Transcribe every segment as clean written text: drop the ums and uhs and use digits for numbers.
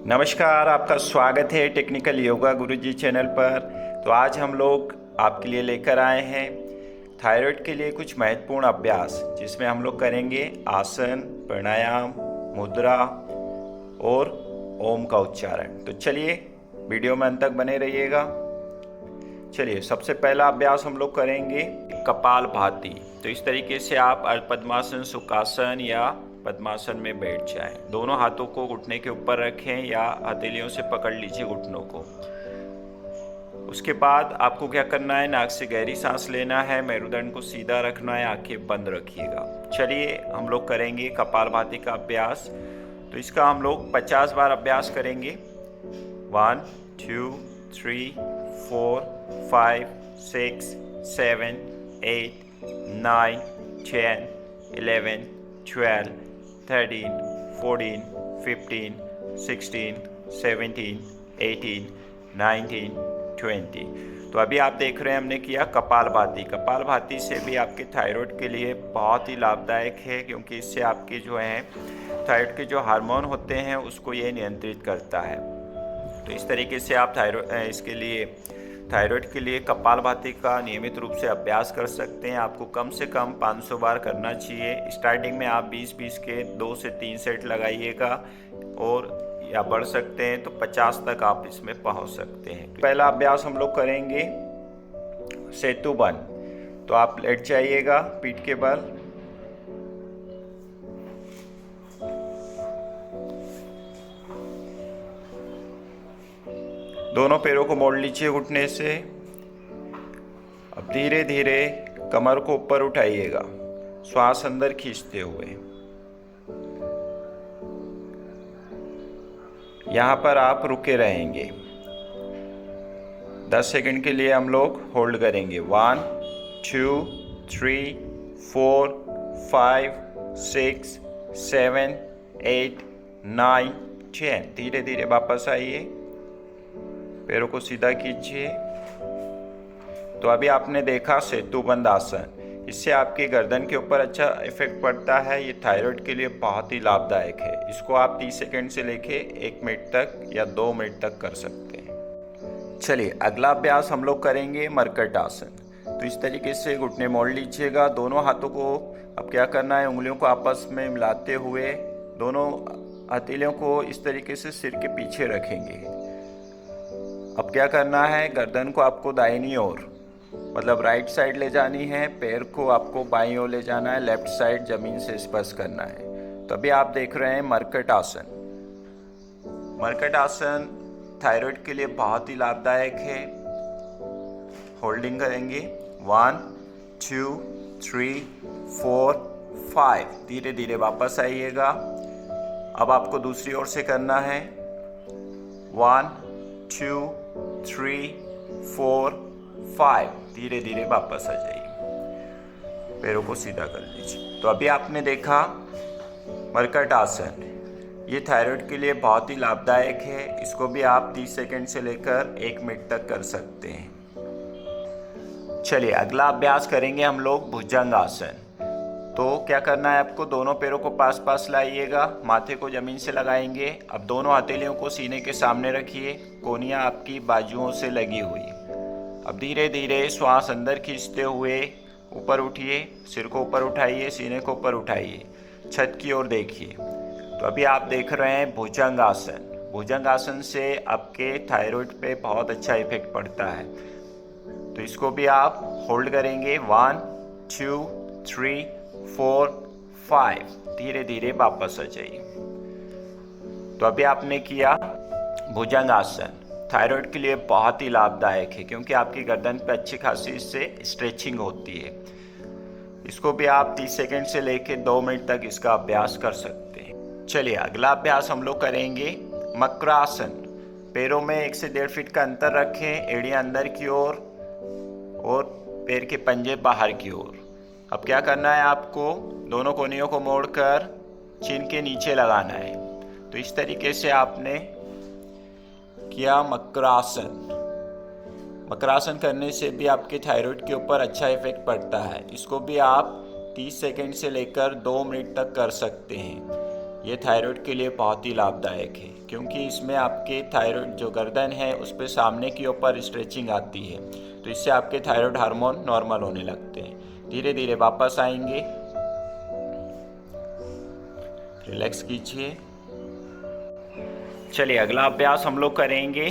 नमस्कार, आपका स्वागत है टेक्निकल योगा गुरुजी चैनल पर। तो आज हम लोग आपके लिए लेकर आए हैं थायराइड के लिए कुछ महत्वपूर्ण अभ्यास, जिसमें हम लोग करेंगे आसन, प्राणायाम, मुद्रा और ओम का उच्चारण। तो चलिए वीडियो में अंत तक बने रहिएगा। चलिए, सबसे पहला अभ्यास हम लोग करेंगे कपालभाति। तो इस तरीके से आप अर्ध पद्मासन, सुखासन या पद्मासन में बैठ जाएं। दोनों हाथों को घुटने के ऊपर रखें या हथेलियों से पकड़ लीजिए घुटनों को। उसके बाद आपको क्या करना है, नाक से गहरी सांस लेना है, मेरुदंड को सीधा रखना है, आंखें बंद रखिएगा। चलिए हम लोग करेंगे कपालभाति का अभ्यास। तो इसका हम लोग 50 बार अभ्यास करेंगे। 1 2 3 4 5 6 7 8 9 10 11 12 13 14 15 16 17 18 19 20। तो अभी आप देख रहे हैं हमने किया कपालभाति। कपालभाति से भी आपके थायराइड के लिए बहुत ही लाभदायक है, क्योंकि इससे आपके जो हैं थायराइड के जो हार्मोन होते हैं उसको ये नियंत्रित करता है। तो इस तरीके से आप थायराइड के लिए कपालभाति का नियमित रूप से अभ्यास कर सकते हैं। आपको कम से कम 500 बार करना चाहिए। स्टार्टिंग में आप 20-20 के 2 से 3 सेट लगाइएगा, और या बढ़ सकते हैं तो 50 तक आप इसमें पहुंच सकते हैं। पहला अभ्यास हम लोग करेंगे सेतु बंध। तो आप लेट जाइएगा पीठ के बल। दोनों पैरों को मोड़ लीजिए घुटने से। अब धीरे धीरे कमर को ऊपर उठाइएगा, श्वास अंदर खींचते हुए। यहाँ पर आप रुके रहेंगे। 10 सेकंड के लिए हम लोग होल्ड करेंगे। 1 2 3 4 5 6 7 8 9 10। धीरे धीरे वापस आइए, पैरों को सीधा कीजिए। तो अभी आपने देखा सेतु बंध आसन। इससे आपकी गर्दन के ऊपर अच्छा इफेक्ट पड़ता है। ये थायराइड के लिए बहुत ही लाभदायक है। इसको आप 30 सेकंड से लेके 1 मिनट तक या 2 मिनट तक कर सकते हैं। चलिए अगला अभ्यास हम लोग करेंगे मरकट आसन। तो इस तरीके से घुटने मोड़ लीजिएगा। दोनों हाथों को अब क्या करना है, उंगलियों को आपस में मिलाते हुए दोनों हथेलियों को इस तरीके से सिर के पीछे रखेंगे। अब क्या करना है, गर्दन को आपको दाहिनी ओर, मतलब राइट साइड ले जानी है। पैर को आपको बाईं ओर ले जाना है, लेफ्ट साइड जमीन से स्पर्श करना है। तो अभी आप देख रहे हैं मरकट आसन। मरकट आसन थायराइड के लिए बहुत ही लाभदायक है। होल्डिंग करेंगे। 1 2 3 4 5। धीरे धीरे वापस आइएगा। अब आपको दूसरी ओर से करना है। 1 2 3 4 5। धीरे धीरे वापस आ जाइए, पैरों को सीधा कर लीजिए। तो अभी आपने देखा मरकट आसन। ये थायराइड के लिए बहुत ही लाभदायक है। इसको भी आप 30 सेकंड से लेकर 1 मिनट तक कर सकते हैं। चलिए अगला अभ्यास करेंगे हम लोग भुजंग आसन। तो क्या करना है, आपको दोनों पैरों को पास पास लाइएगा, माथे को जमीन से लगाएंगे। अब दोनों हथेलियों को सीने के सामने रखिए, कोहनियाँ आपकी बाजुओं से लगी हुई। अब धीरे धीरे श्वास अंदर खींचते हुए ऊपर उठिए, सिर को ऊपर उठाइए, सीने को ऊपर उठाइए, छत की ओर देखिए। तो अभी आप देख रहे हैं भुजंग आसन। भुजंग आसन से आपके थायराइड पे बहुत अच्छा इफेक्ट पड़ता है। तो इसको भी आप होल्ड करेंगे। 1 2 3 4 5। धीरे धीरे वापस आ जाइए। तो अभी आपने किया भुजंग आसन। थायराइड के लिए बहुत ही लाभदायक है, क्योंकि आपकी गर्दन पे अच्छी खासी इससे स्ट्रेचिंग होती है। इसको भी आप 30 सेकंड से लेके 2 मिनट तक इसका अभ्यास कर सकते हैं। चलिए अगला अभ्यास हम लोग करेंगे मकरासन। पैरों में 1 से 1.5 फीट का अंतर रखें, एड़ियाँ अंदर की ओर और पैर के पंजे बाहर की ओर। अब क्या करना है, आपको दोनों कोहनियों को मोड़कर चिन के नीचे लगाना है। तो इस तरीके से आपने किया मकरासन। मकरासन करने से भी आपके थायराइड के ऊपर अच्छा इफेक्ट पड़ता है। इसको भी आप 30 सेकंड से लेकर 2 मिनट तक कर सकते हैं। ये थायराइड के लिए बहुत ही लाभदायक है, क्योंकि इसमें आपके थायराइड जो गर्दन है उस पर सामने के ऊपर स्ट्रेचिंग आती है, तो इससे आपके थायराइड हार्मोन नॉर्मल होने लगते हैं। धीरे धीरे वापस आएंगे, रिलैक्स कीजिए। चलिए अगला अभ्यास हम लोग करेंगे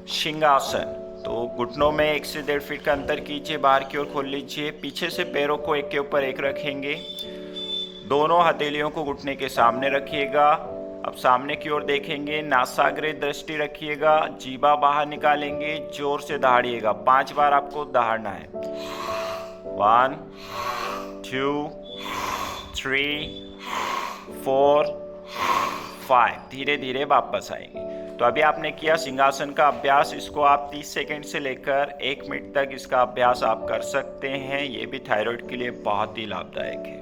सिंहासन। तो घुटनों में 1 से 1.5 फीट का अंतर कीजिए, बाहर की ओर खोल लीजिए। पीछे से पैरों को एक के ऊपर एक रखेंगे, दोनों हथेलियों को घुटने के सामने रखिएगा। अब सामने की ओर देखेंगे, नासाग्र दृष्टि रखिएगा, जीभा बाहर निकालेंगे, जोर से दहाड़िएगा। 5 बार आपको दहाड़ना है। 1 2 3 4 5। धीरे धीरे वापस आएंगे। तो अभी आपने किया सिंहासन का अभ्यास, इसको आप 30 सेकंड से लेकर 1 मिनट तक इसका अभ्यास आप कर सकते हैं। ये भी थायराइड के लिए बहुत ही लाभदायक है।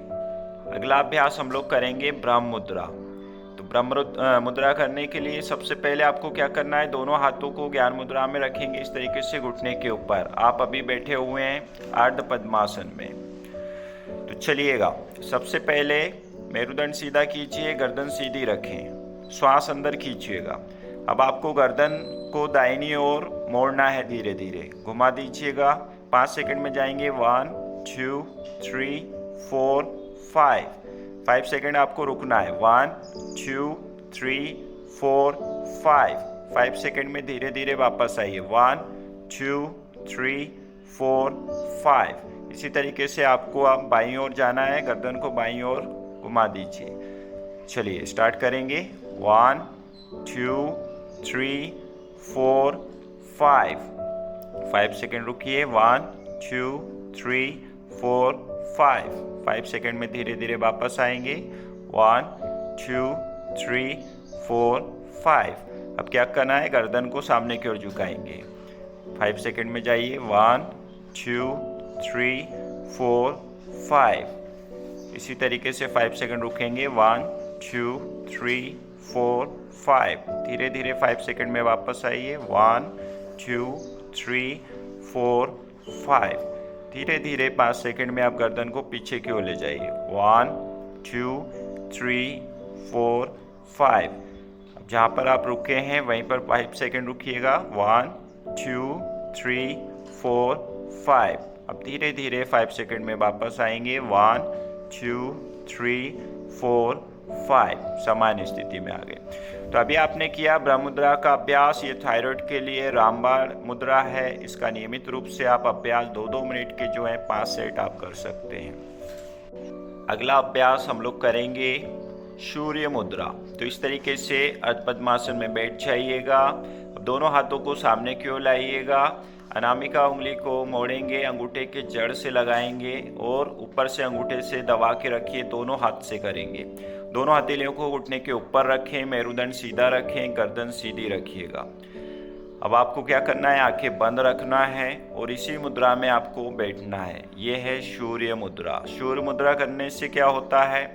अगला अभ्यास हम लोग करेंगे ब्रह्म मुद्रा। तो ब्रह्म मुद्रा करने के लिए सबसे पहले आपको क्या करना है, दोनों हाथों को ज्ञान मुद्रा में रखेंगे, इस तरीके से घुटने के ऊपर। आप अभी बैठे हुए हैं अर्ध पद्मासन में। तो चलिएगा, सबसे पहले मेरुदंड सीधा कीजिए, गर्दन सीधी रखें, श्वास अंदर खींचिएगा। अब आपको गर्दन को दाहिनी ओर मोड़ना है, धीरे धीरे घुमा दीजिएगा। 5 सेकंड में जाएंगे। 1 2 3 4 5 सेकंड आपको रुकना है। 1 2 3 4 5 सेकंड में धीरे धीरे वापस आइए। 1 2 3 4 5। इसी तरीके से आपको अब बाईं ओर जाना है, गर्दन को बाईं ओर घुमा दीजिए। चलिए स्टार्ट करेंगे। 1 2 3 4 5 सेकंड रुकिए। 1 2 3 4 5 सेकंड में धीरे धीरे वापस आएंगे। 1 2 3 4 5। अब क्या करना है, गर्दन को सामने की ओर झुकाएंगे। 5 सेकंड में जाइए। 1 2 3 4 5। इसी तरीके से 5 सेकंड रुकेंगे। 1 2 3 4 5। धीरे धीरे 5 सेकंड में वापस आइए। 1 2 3 4 5। धीरे धीरे 5 सेकंड में आप गर्दन को पीछे की ओर ले जाइए। 1 2 3 4 5। अब जहाँ पर आप रुके हैं वहीं पर 5 सेकंड रुकिएगा। 1 2 3 4 5। अब धीरे धीरे 5 सेकंड में वापस आएंगे। 1 2 3 4 5। सामान्य स्थिति में आ गए। तो अभी आपने किया ब्रह्म मुद्रा का अभ्यास। ये थायराइड के लिए रामबाण मुद्रा है। इसका नियमित रूप से आप अभ्यास 2-2 मिनट के जो है 5 सेट आप कर सकते हैं। अगला अभ्यास हम लोग करेंगे सूर्य मुद्रा। तो इस तरीके से अर्ध पद्मासन में बैठ जाइएगा। दोनों हाथों को सामने की ओर लाइएगा, अनामिका उंगली को मोड़ेंगे, अंगूठे के जड़ से लगाएंगे और ऊपर से अंगूठे से दबा के रखिए। दोनों हाथ से करेंगे। दोनों हथेलियों को घुटने के ऊपर रखें, मेरुदंड सीधा रखें, गर्दन सीधी रखिएगा। अब आपको क्या करना है, आंखें बंद रखना है और इसी मुद्रा में आपको बैठना है। ये है सूर्य मुद्रा। सूर्य मुद्रा करने से क्या होता है,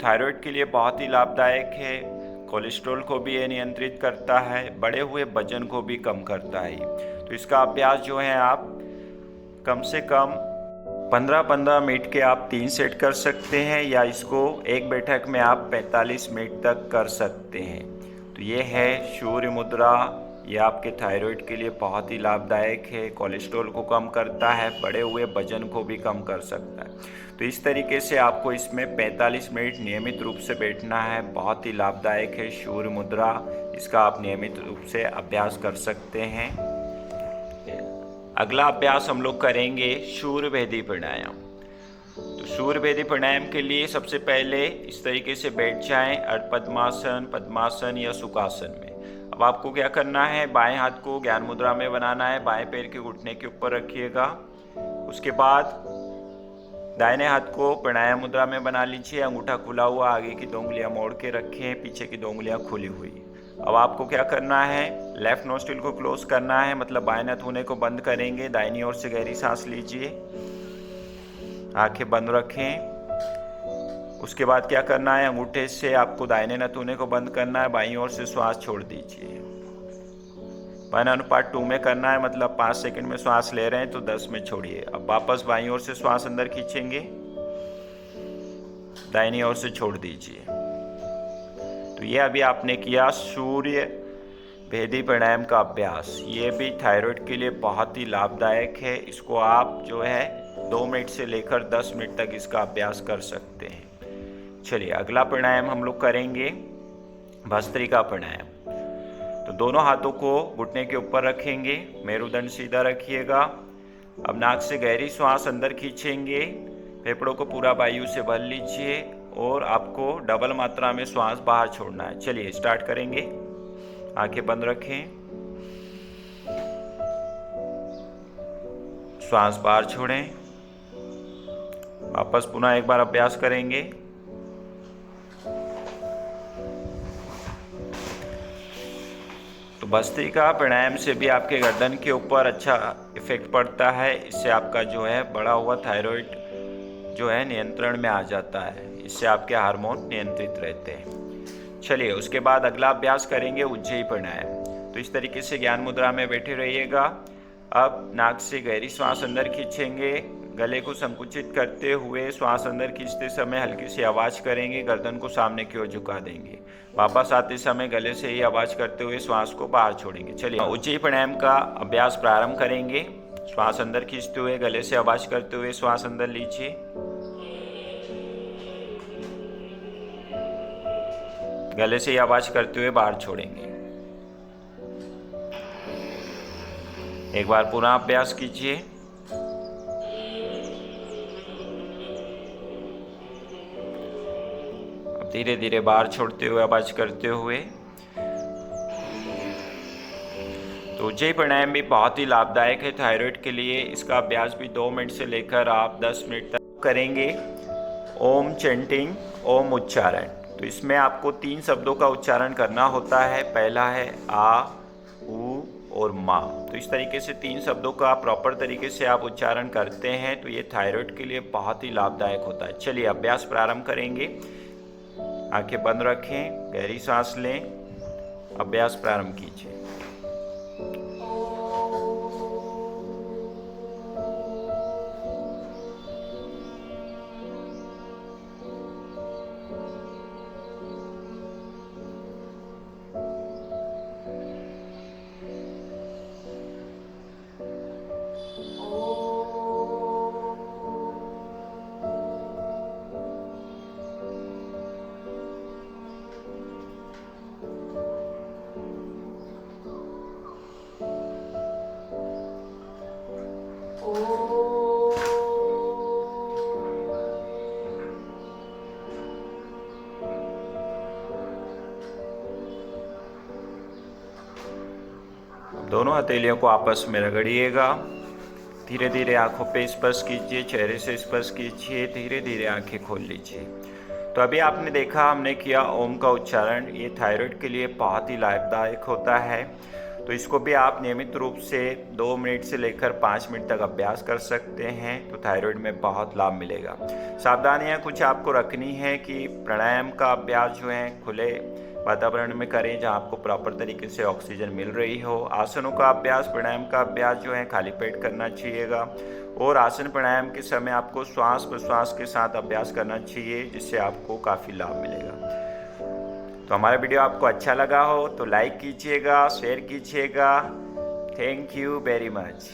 थायराइड के लिए बहुत ही लाभदायक है। कोलेस्ट्रॉल को भी ये नियंत्रित करता है, बढ़े हुए वजन को भी कम करता है। तो इसका अभ्यास जो है आप कम से कम 15-15 मिनट के आप 3 सेट कर सकते हैं, या इसको एक बैठक में आप 45 मिनट तक कर सकते हैं। तो ये है सूर्य मुद्रा। ये आपके थायराइड के लिए बहुत ही लाभदायक है, कोलेस्ट्रॉल को कम करता है, बढ़े हुए वजन को भी कम कर सकता है। तो इस तरीके से आपको इसमें 45 मिनट नियमित रूप से बैठना है। बहुत ही लाभदायक है सूर्य मुद्रा। इसका आप नियमित रूप से अभ्यास कर सकते हैं। अगला अभ्यास हम लोग करेंगे सूर्य भेदी प्राणायाम। तो सूर्य भेदी प्राणायाम के लिए सबसे पहले इस तरीके से बैठ जाएं, अर्ध पद्मासन, पद्मासन या सुखासन में। अब आपको क्या करना है, बाएं हाथ को ज्ञान मुद्रा में बनाना है, बाएं पैर के घुटने के ऊपर रखिएगा। उसके बाद दाहिने हाथ को प्राणायाम मुद्रा में बना लीजिए, अंगूठा खुला हुआ, आगे की 2 उंगलियां मोड़ के रखें, पीछे की 2 उंगलियां खुली हुई। अब आपको क्या करना है, लेफ्ट नोस्ट्रिल को क्लोज करना है, मतलब बाएं नथुने को बंद करेंगे। दाहिनी ओर से गहरी सांस लीजिए, आंखें बंद रखें। उसके बाद क्या करना है, अंगूठे से आपको दाहिने नथुने को बंद करना है, बाईं ओर से श्वास छोड़ दीजिए। 1:2 में करना है, मतलब 5 सेकंड में श्वास ले रहे हैं तो 10 में छोड़िए। अब वापस बाईं ओर से श्वास अंदर खींचेंगे, दाहिनी ओर से छोड़ दीजिए। तो ये अभी आपने किया सूर्य भेदी प्राणायाम का अभ्यास। ये भी थायराइड के लिए बहुत ही लाभदायक है। इसको आप जो है 2 मिनट से लेकर 10 मिनट तक इसका अभ्यास कर सकते हैं। चलिए अगला प्राणायाम हम लोग करेंगे भस्त्रिका प्राणायाम। तो दोनों हाथों को घुटने के ऊपर रखेंगे, मेरुदंड सीधा रखिएगा। अब नाक से गहरी श्वास अंदर खींचेंगे, फेफड़ों को पूरा वायु से भर लीजिए और आपको डबल मात्रा में श्वास बाहर छोड़ना है। चलिए स्टार्ट करेंगे। आंखें बंद रखें, श्वास बाहर छोड़ें। वापस पुनः एक बार अभ्यास करेंगे। तो भस्त्रिका प्राणायाम से भी आपके गर्दन के ऊपर अच्छा इफेक्ट पड़ता है। इससे आपका जो है बढ़ा हुआ थायराइड जो है नियंत्रण में आ जाता है। इससे आपके हार्मोन नियंत्रित रहते हैं। चलिए उसके बाद अगला अभ्यास करेंगे उज्जयी प्राणायाम। तो इस तरीके से ज्ञान मुद्रा में बैठे रहिएगा। अब नाक से गहरी श्वास अंदर खींचेंगे, गले को संकुचित करते हुए श्वास अंदर खींचते समय हल्की सी आवाज करेंगे, गर्दन को सामने की ओर झुका देंगे। वापस आते समय गले से ही आवाज करते हुए श्वास को बाहर छोड़ेंगे। चलिए उज्जयी प्राणायाम का अभ्यास प्रारंभ करेंगे। श्वास अंदर खींचते हुए गले से आवाज करते हुए श्वास अंदर लीजिए, गले से ही आवाज करते हुए बाहर छोड़ेंगे। एक बार पुनः अभ्यास कीजिए। धीरे धीरे बाहर छोड़ते हुए आवाज करते हुए। तो उज्जयी प्राणायाम भी बहुत ही लाभदायक है थायराइड के लिए। इसका अभ्यास भी 2 मिनट से लेकर आप 10 मिनट तक करेंगे। ओम चैंटिंग, ओम उच्चारण। तो इसमें आपको 3 शब्दों का उच्चारण करना होता है। पहला है आ, ऊ और माँ। तो इस तरीके से 3 शब्दों का प्रॉपर तरीके से आप उच्चारण करते हैं तो ये थायराइड के लिए बहुत ही लाभदायक होता है। चलिए अभ्यास प्रारंभ करेंगे। आंखें बंद रखें, गहरी सांस लें, अभ्यास प्रारंभ कीजिए। दोनों हथेलियों को आपस में रगड़िएगा। धीरे धीरे आंखों पे स्पर्श कीजिए, चेहरे से स्पर्श कीजिए, धीरे धीरे आंखें खोल लीजिए। तो अभी आपने देखा हमने किया ओम का उच्चारण। ये थायराइड के लिए बहुत ही लाभदायक होता है। तो इसको भी आप नियमित रूप से 2 मिनट से लेकर 5 मिनट तक अभ्यास कर सकते हैं। तो थायराइड में बहुत लाभ मिलेगा। सावधानियां कुछ आपको रखनी है कि प्राणायाम का अभ्यास जो है खुले वातावरण में करें जहां आपको प्रॉपर तरीके से ऑक्सीजन मिल रही हो। आसनों का अभ्यास, प्राणायाम का अभ्यास जो है खाली पेट करना चाहिएगा। और आसन प्राणायाम के समय आपको श्वास प्रश्वास के साथ अभ्यास करना चाहिए, जिससे आपको काफ़ी लाभ मिलेगा। तो हमारा वीडियो आपको अच्छा लगा हो तो लाइक कीजिएगा, शेयर कीजिएगा। Thank you very much.